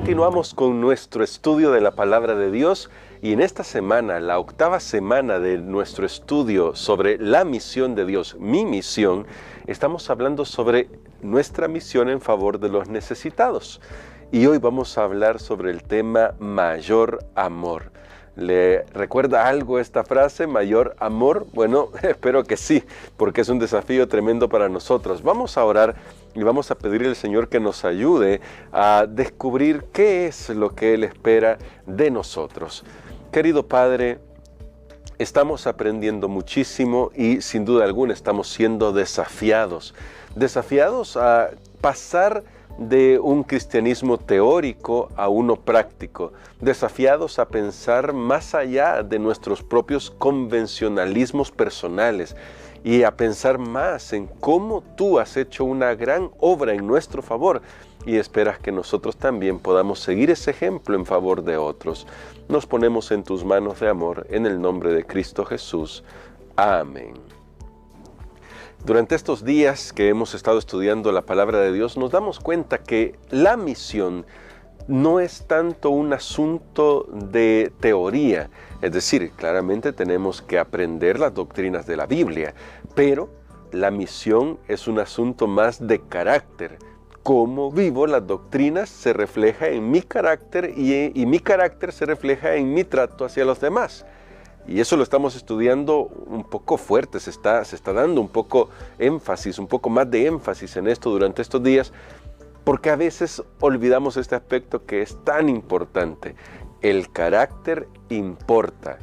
Continuamos con nuestro estudio de la Palabra de Dios y en esta semana, la 8ª semana de nuestro estudio sobre la misión de Dios, mi misión, estamos hablando sobre nuestra misión en favor de los necesitados. Y hoy vamos a hablar sobre el tema mayor amor. ¿Le recuerda algo esta frase, mayor amor? Bueno, espero que sí, porque es un desafío tremendo para nosotros. Vamos a orar y vamos a pedirle al Señor que nos ayude a descubrir qué es lo que Él espera de nosotros. Querido Padre, estamos aprendiendo muchísimo y sin duda alguna estamos siendo desafiados a pasar de un cristianismo teórico a uno práctico, desafiados a pensar más allá de nuestros propios convencionalismos personales y a pensar más en cómo tú has hecho una gran obra en nuestro favor y esperas que nosotros también podamos seguir ese ejemplo en favor de otros. Nos ponemos en tus manos de amor, en el nombre de Cristo Jesús. Amén. Durante estos días que hemos estado estudiando la Palabra de Dios, nos damos cuenta que la misión no es tanto un asunto de teoría, es decir, claramente tenemos que aprender las doctrinas de la Biblia, pero la misión es un asunto más de carácter. Cómo vivo las doctrinas se refleja en mi carácter y mi carácter se refleja en mi trato hacia los demás. Y eso lo estamos estudiando un poco fuerte, se está dando un poco más de énfasis en esto durante estos días, porque a veces olvidamos este aspecto que es tan importante. El carácter importa.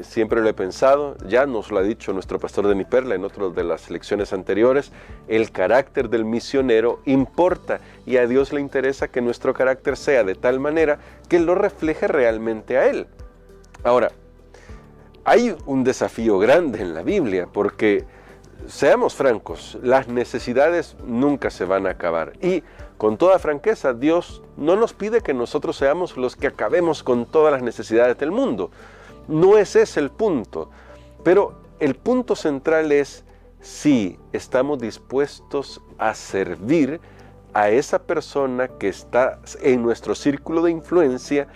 Siempre lo he pensado, ya nos lo ha dicho nuestro pastor Denis Perla en otra de las lecciones anteriores, el carácter del misionero importa y a Dios le interesa que nuestro carácter sea de tal manera que lo refleje realmente a Él. Ahora, hay un desafío grande en la Biblia porque, seamos francos, las necesidades nunca se van a acabar. Y con toda franqueza, Dios no nos pide que nosotros seamos los que acabemos con todas las necesidades del mundo. No ese es el punto. Pero el punto central es si estamos dispuestos a servir a esa persona que está en nuestro círculo de influencia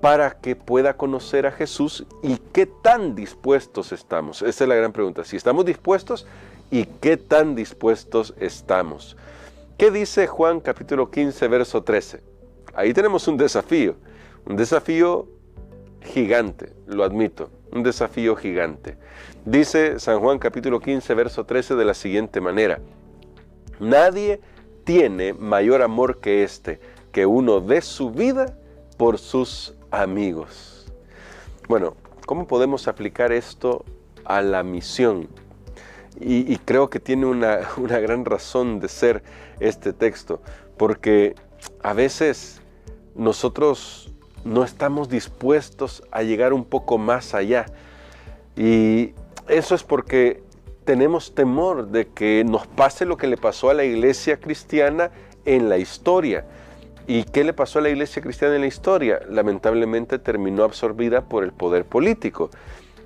para que pueda conocer a Jesús y qué tan dispuestos estamos. Esa es la gran pregunta. Si estamos dispuestos y qué tan dispuestos estamos. ¿Qué dice Juan capítulo 15, verso 13? Ahí tenemos un desafío gigante, lo admito, un desafío gigante. Dice San Juan capítulo 15, verso 13 de la siguiente manera: nadie tiene mayor amor que este, que uno dé su vida por sus amigos. Bueno, ¿cómo podemos aplicar esto a la misión? Y creo que tiene una gran razón de ser este texto, porque a veces nosotros no estamos dispuestos a llegar un poco más allá. Y eso es porque tenemos temor de que nos pase lo que le pasó a la iglesia cristiana en la historia. ¿Y qué le pasó a la iglesia cristiana en la historia? Lamentablemente terminó absorbida por el poder político.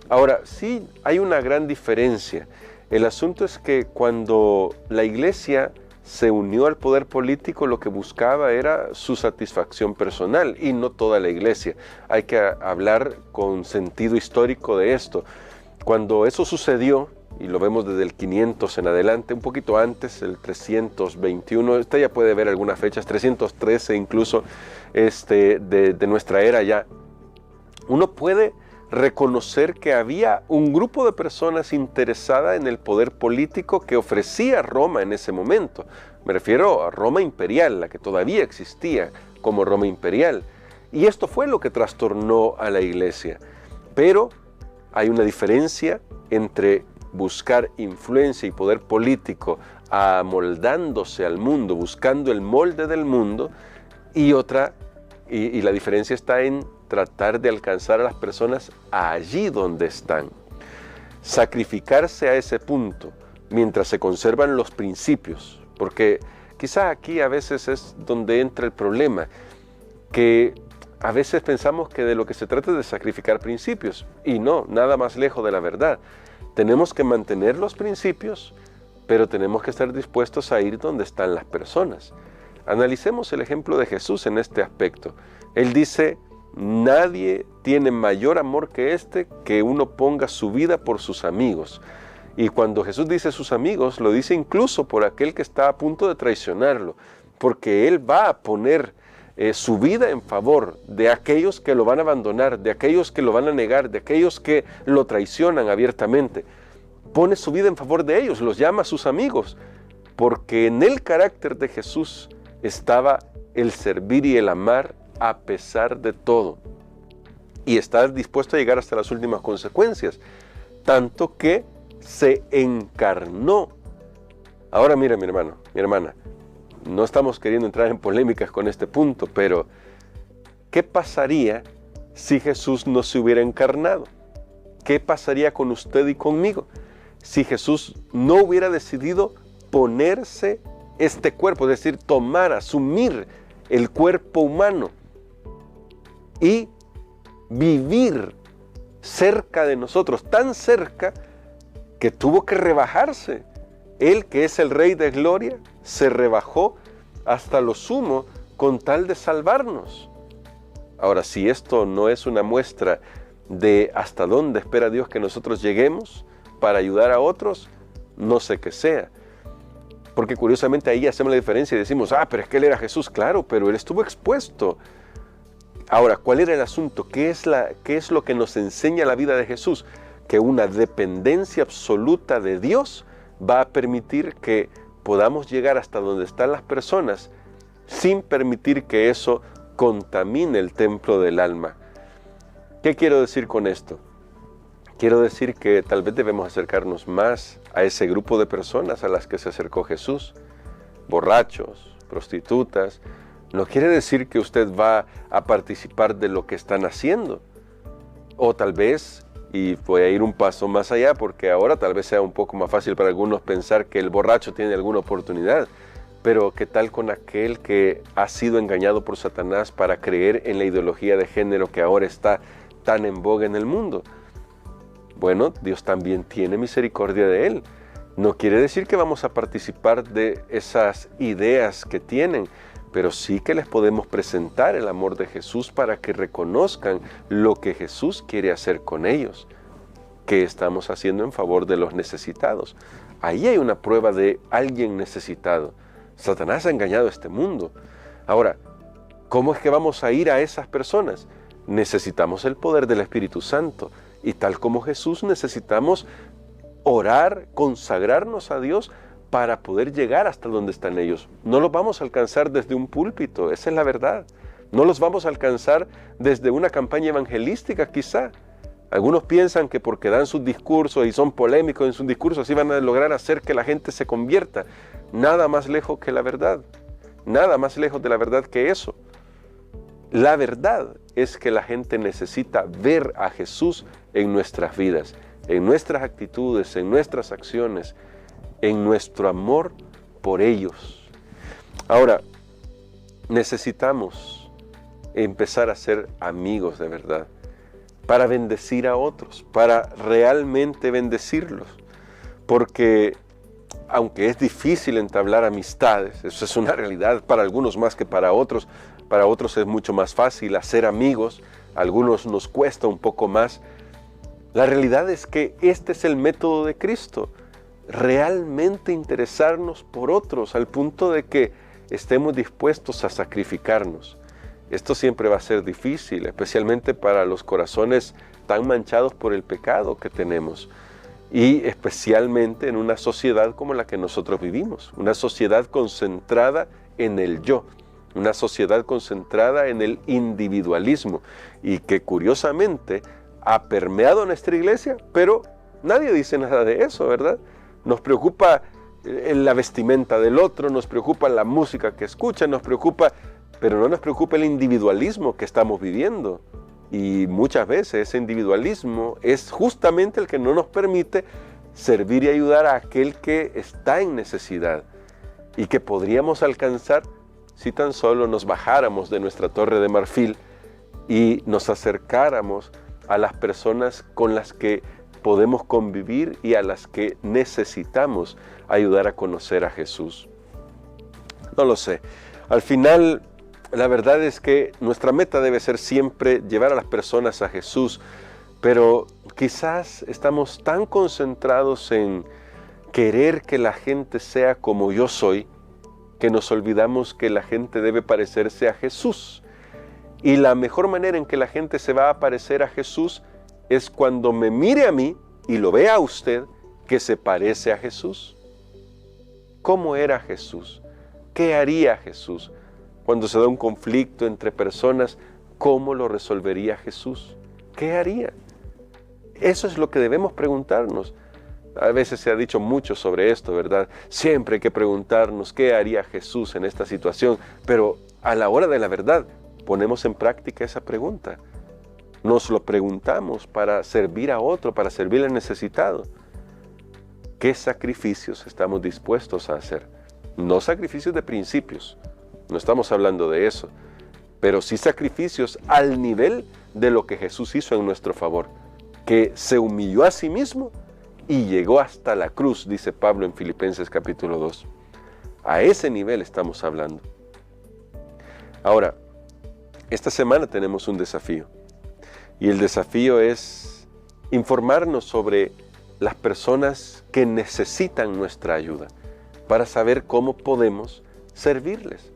Ahora, sí hay una gran diferencia. El asunto es que cuando la iglesia se unió al poder político, lo que buscaba era su satisfacción personal y no toda la iglesia. Hay que hablar con sentido histórico de esto. Cuando eso sucedió, y lo vemos desde el 500 en adelante, un poquito antes, el 321, usted ya puede ver algunas fechas, 313 incluso, de nuestra era ya. Uno puede reconocer que había un grupo de personas interesadas en el poder político que ofrecía Roma en ese momento. Me refiero a Roma imperial, la que todavía existía como Roma imperial. Y esto fue lo que trastornó a la iglesia. Pero hay una diferencia entre buscar influencia y poder político amoldándose al mundo, buscando el molde del mundo, y la diferencia está en tratar de alcanzar a las personas allí donde están. Sacrificarse a ese punto mientras se conservan los principios, porque quizá aquí a veces es donde entra el problema, que a veces pensamos que de lo que se trata es de sacrificar principios, y no, nada más lejos de la verdad. Tenemos que mantener los principios, pero tenemos que estar dispuestos a ir donde están las personas. Analicemos el ejemplo de Jesús en este aspecto. Él dice, nadie tiene mayor amor que este, que uno ponga su vida por sus amigos. Y cuando Jesús dice sus amigos, lo dice incluso por aquel que está a punto de traicionarlo, porque Él va a poner su vida en favor de aquellos que lo van a abandonar, de aquellos que lo van a negar, de aquellos que lo traicionan abiertamente. Pone su vida en favor de ellos, los llama sus amigos, porque en el carácter de Jesús estaba el servir y el amar a pesar de todo. Y está dispuesto a llegar hasta las últimas consecuencias, tanto que se encarnó. Ahora mira, mi hermano, mi hermana, no estamos queriendo entrar en polémicas con este punto, pero ¿qué pasaría si Jesús no se hubiera encarnado? ¿Qué pasaría con usted y conmigo si Jesús no hubiera decidido ponerse este cuerpo, es decir, tomar, asumir el cuerpo humano y vivir cerca de nosotros, tan cerca que tuvo que rebajarse? Él, que es el Rey de Gloria, se rebajó hasta lo sumo con tal de salvarnos. Ahora, si esto no es una muestra de hasta dónde espera Dios que nosotros lleguemos para ayudar a otros, no sé qué sea. Porque curiosamente ahí hacemos la diferencia y decimos, pero es que Él era Jesús, claro, pero Él estuvo expuesto. Ahora, ¿cuál era el asunto? ¿Qué es lo que nos enseña la vida de Jesús? Que una dependencia absoluta de Dios va a permitir que podamos llegar hasta donde están las personas sin permitir que eso contamine el templo del alma. ¿Qué quiero decir con esto? Quiero decir que tal vez debemos acercarnos más a ese grupo de personas a las que se acercó Jesús. Borrachos, prostitutas. No quiere decir que usted va a participar de lo que están haciendo. O tal vez, y voy a ir un paso más allá porque ahora tal vez sea un poco más fácil para algunos pensar que el borracho tiene alguna oportunidad. Pero ¿qué tal con aquel que ha sido engañado por Satanás para creer en la ideología de género que ahora está tan en boga en el mundo? Bueno, Dios también tiene misericordia de él. No quiere decir que vamos a participar de esas ideas que tienen, pero sí que les podemos presentar el amor de Jesús para que reconozcan lo que Jesús quiere hacer con ellos, que estamos haciendo en favor de los necesitados. Ahí hay una prueba de alguien necesitado. Satanás ha engañado a este mundo. Ahora, ¿cómo es que vamos a ir a esas personas? Necesitamos el poder del Espíritu Santo. Y tal como Jesús necesitamos orar, consagrarnos a Dios para poder llegar hasta donde están ellos. No los vamos a alcanzar desde un púlpito, esa es la verdad. No los vamos a alcanzar desde una campaña evangelística quizá. Algunos piensan que porque dan sus discursos y son polémicos en sus discursos, así van a lograr hacer que la gente se convierta. Nada más lejos que la verdad. Nada más lejos de la verdad que eso. La verdad es que la gente necesita ver a Jesús en nuestras vidas, en nuestras actitudes, en nuestras acciones, en nuestro amor por ellos. Ahora, necesitamos empezar a ser amigos de verdad, para bendecir a otros, para realmente bendecirlos, porque aunque es difícil entablar amistades, eso es una realidad para algunos más que para otros es mucho más fácil hacer amigos, a algunos nos cuesta un poco más. La realidad es que este es el método de Cristo, realmente interesarnos por otros al punto de que estemos dispuestos a sacrificarnos. Esto siempre va a ser difícil, especialmente para los corazones tan manchados por el pecado que tenemos y especialmente en una sociedad como la que nosotros vivimos, una sociedad concentrada en el yo, una sociedad concentrada en el individualismo y que curiosamente ha permeado nuestra iglesia, pero nadie dice nada de eso, ¿verdad? Nos preocupa la vestimenta del otro, nos preocupa la música que escucha, nos preocupa, pero no nos preocupa el individualismo que estamos viviendo. Y muchas veces ese individualismo es justamente el que no nos permite servir y ayudar a aquel que está en necesidad y que podríamos alcanzar si tan solo nos bajáramos de nuestra torre de marfil y nos acercáramos a las personas con las que podemos convivir y a las que necesitamos ayudar a conocer a Jesús. No lo sé. Al final, la verdad es que nuestra meta debe ser siempre llevar a las personas a Jesús, pero quizás estamos tan concentrados en querer que la gente sea como yo soy, que nos olvidamos que la gente debe parecerse a Jesús. Y la mejor manera en que la gente se va a parecer a Jesús es cuando me mire a mí y lo vea a usted que se parece a Jesús. ¿Cómo era Jesús? ¿Qué haría Jesús? Cuando se da un conflicto entre personas, ¿cómo lo resolvería Jesús? ¿Qué haría? Eso es lo que debemos preguntarnos. A veces se ha dicho mucho sobre esto, ¿verdad? Siempre hay que preguntarnos qué haría Jesús en esta situación, pero a la hora de la verdad ponemos en práctica esa pregunta. Nos lo preguntamos para servir a otro, para servir al necesitado. ¿Qué sacrificios estamos dispuestos a hacer? No sacrificios de principios, no estamos hablando de eso, pero sí sacrificios al nivel de lo que Jesús hizo en nuestro favor, que se humilló a sí mismo y llegó hasta la cruz, dice Pablo en Filipenses capítulo 2. A ese nivel estamos hablando. Ahora, esta semana tenemos un desafío, y el desafío es informarnos sobre las personas que necesitan nuestra ayuda, para saber cómo podemos servirles.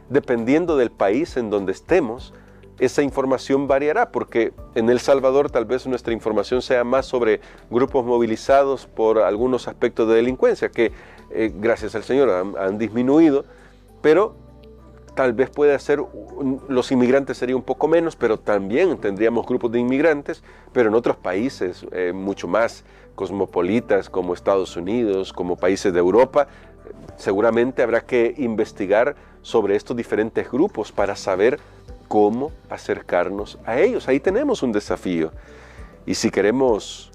Dependiendo del país en donde estemos, esa información variará, porque en El Salvador tal vez nuestra información sea más sobre grupos movilizados por algunos aspectos de delincuencia, que gracias al Señor han disminuido, pero tal vez pueda ser, los inmigrantes sería un poco menos, pero también tendríamos grupos de inmigrantes, pero en otros países mucho más cosmopolitas, como Estados Unidos, como países de Europa, seguramente habrá que investigar sobre estos diferentes grupos para saber cómo acercarnos a ellos. Ahí tenemos un desafío. Y si queremos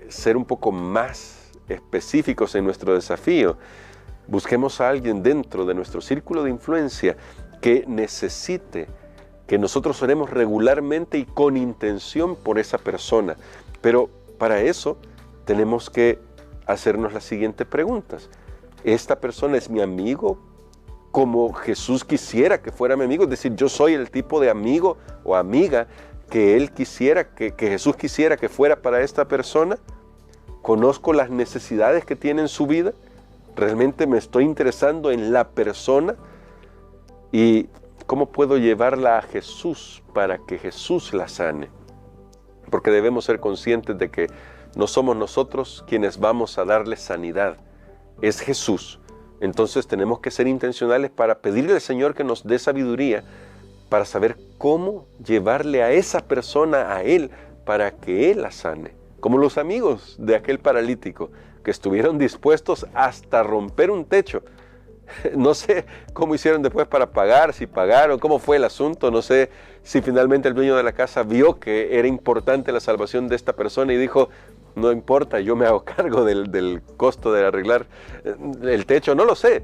ser un poco más específicos en nuestro desafío, busquemos a alguien dentro de nuestro círculo de influencia que necesite que nosotros oremos regularmente y con intención por esa persona. Pero para eso tenemos que hacernos las siguientes preguntas. ¿Esta persona es mi amigo como Jesús quisiera que fuera mi amigo? Es decir, yo soy el tipo de amigo o amiga que Él quisiera, que Jesús quisiera que fuera para esta persona. ¿Conozco las necesidades que tiene en su vida? ¿Realmente me estoy interesando en la persona? ¿Y cómo puedo llevarla a Jesús para que Jesús la sane? Porque debemos ser conscientes de que no somos nosotros quienes vamos a darle sanidad, es Jesús. Entonces tenemos que ser intencionales para pedirle al Señor que nos dé sabiduría para saber cómo llevarle a esa persona a Él para que Él la sane. Como los amigos de aquel paralítico que estuvieron dispuestos hasta romper un techo. No sé cómo hicieron después para pagar, si pagaron, cómo fue el asunto, no sé si finalmente el dueño de la casa vio que era importante la salvación de esta persona y dijo, no importa, yo me hago cargo del costo de arreglar el techo, no lo sé,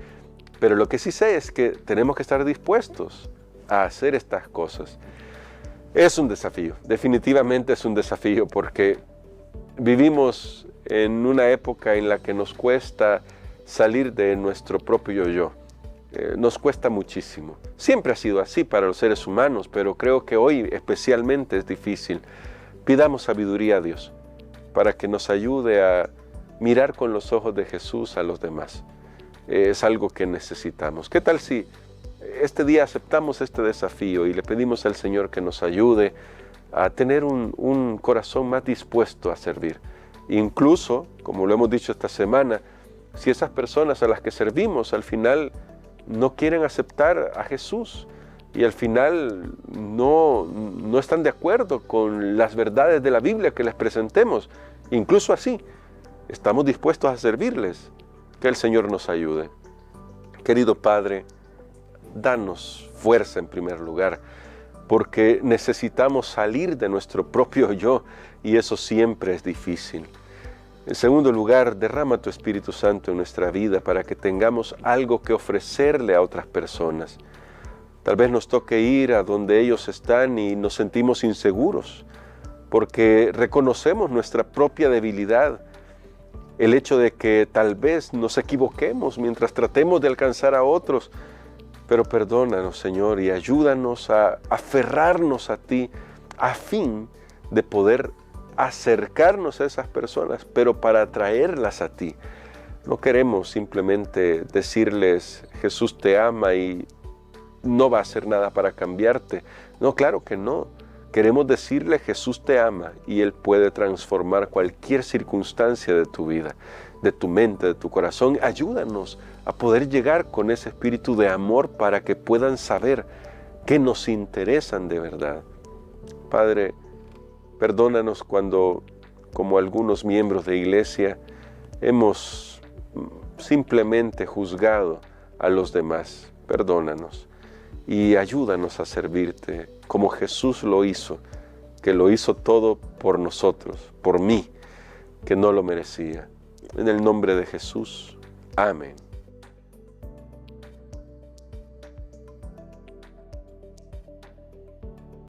pero lo que sí sé es que tenemos que estar dispuestos a hacer estas cosas. Es un desafío, definitivamente es un desafío, porque vivimos en una época en la que nos cuesta salir de nuestro propio yo. Nos cuesta muchísimo. Siempre ha sido así para los seres humanos, pero creo que hoy especialmente es difícil. Pidamos sabiduría a Dios para que nos ayude a mirar con los ojos de Jesús a los demás. Es algo que necesitamos. ¿Qué tal si este día aceptamos este desafío y le pedimos al Señor que nos ayude a tener un corazón más dispuesto a servir? Incluso, como lo hemos dicho esta semana, si esas personas a las que servimos al final no quieren aceptar a Jesús y al final no están de acuerdo con las verdades de la Biblia que les presentemos, incluso así, estamos dispuestos a servirles. Que el Señor nos ayude. Querido Padre, danos fuerza en primer lugar, porque necesitamos salir de nuestro propio yo y eso siempre es difícil. En segundo lugar, derrama tu Espíritu Santo en nuestra vida para que tengamos algo que ofrecerle a otras personas. Tal vez nos toque ir a donde ellos están y nos sentimos inseguros, porque reconocemos nuestra propia debilidad. El hecho de que tal vez nos equivoquemos mientras tratemos de alcanzar a otros Pero perdónanos, Señor, y ayúdanos a aferrarnos a ti a fin de poder acercarnos a esas personas, pero para atraerlas a ti. No queremos simplemente decirles, Jesús te ama y no va a hacer nada para cambiarte. No, claro que no. Queremos decirle, Jesús te ama y Él puede transformar cualquier circunstancia de tu vida, de tu mente, de tu corazón. Ayúdanos a poder llegar con ese espíritu de amor para que puedan saber que nos interesan de verdad. Padre, perdónanos cuando, como algunos miembros de iglesia, hemos simplemente juzgado a los demás. Perdónanos y ayúdanos a servirte como Jesús lo hizo, que lo hizo todo por nosotros, por mí, que no lo merecía. En el nombre de Jesús. Amén.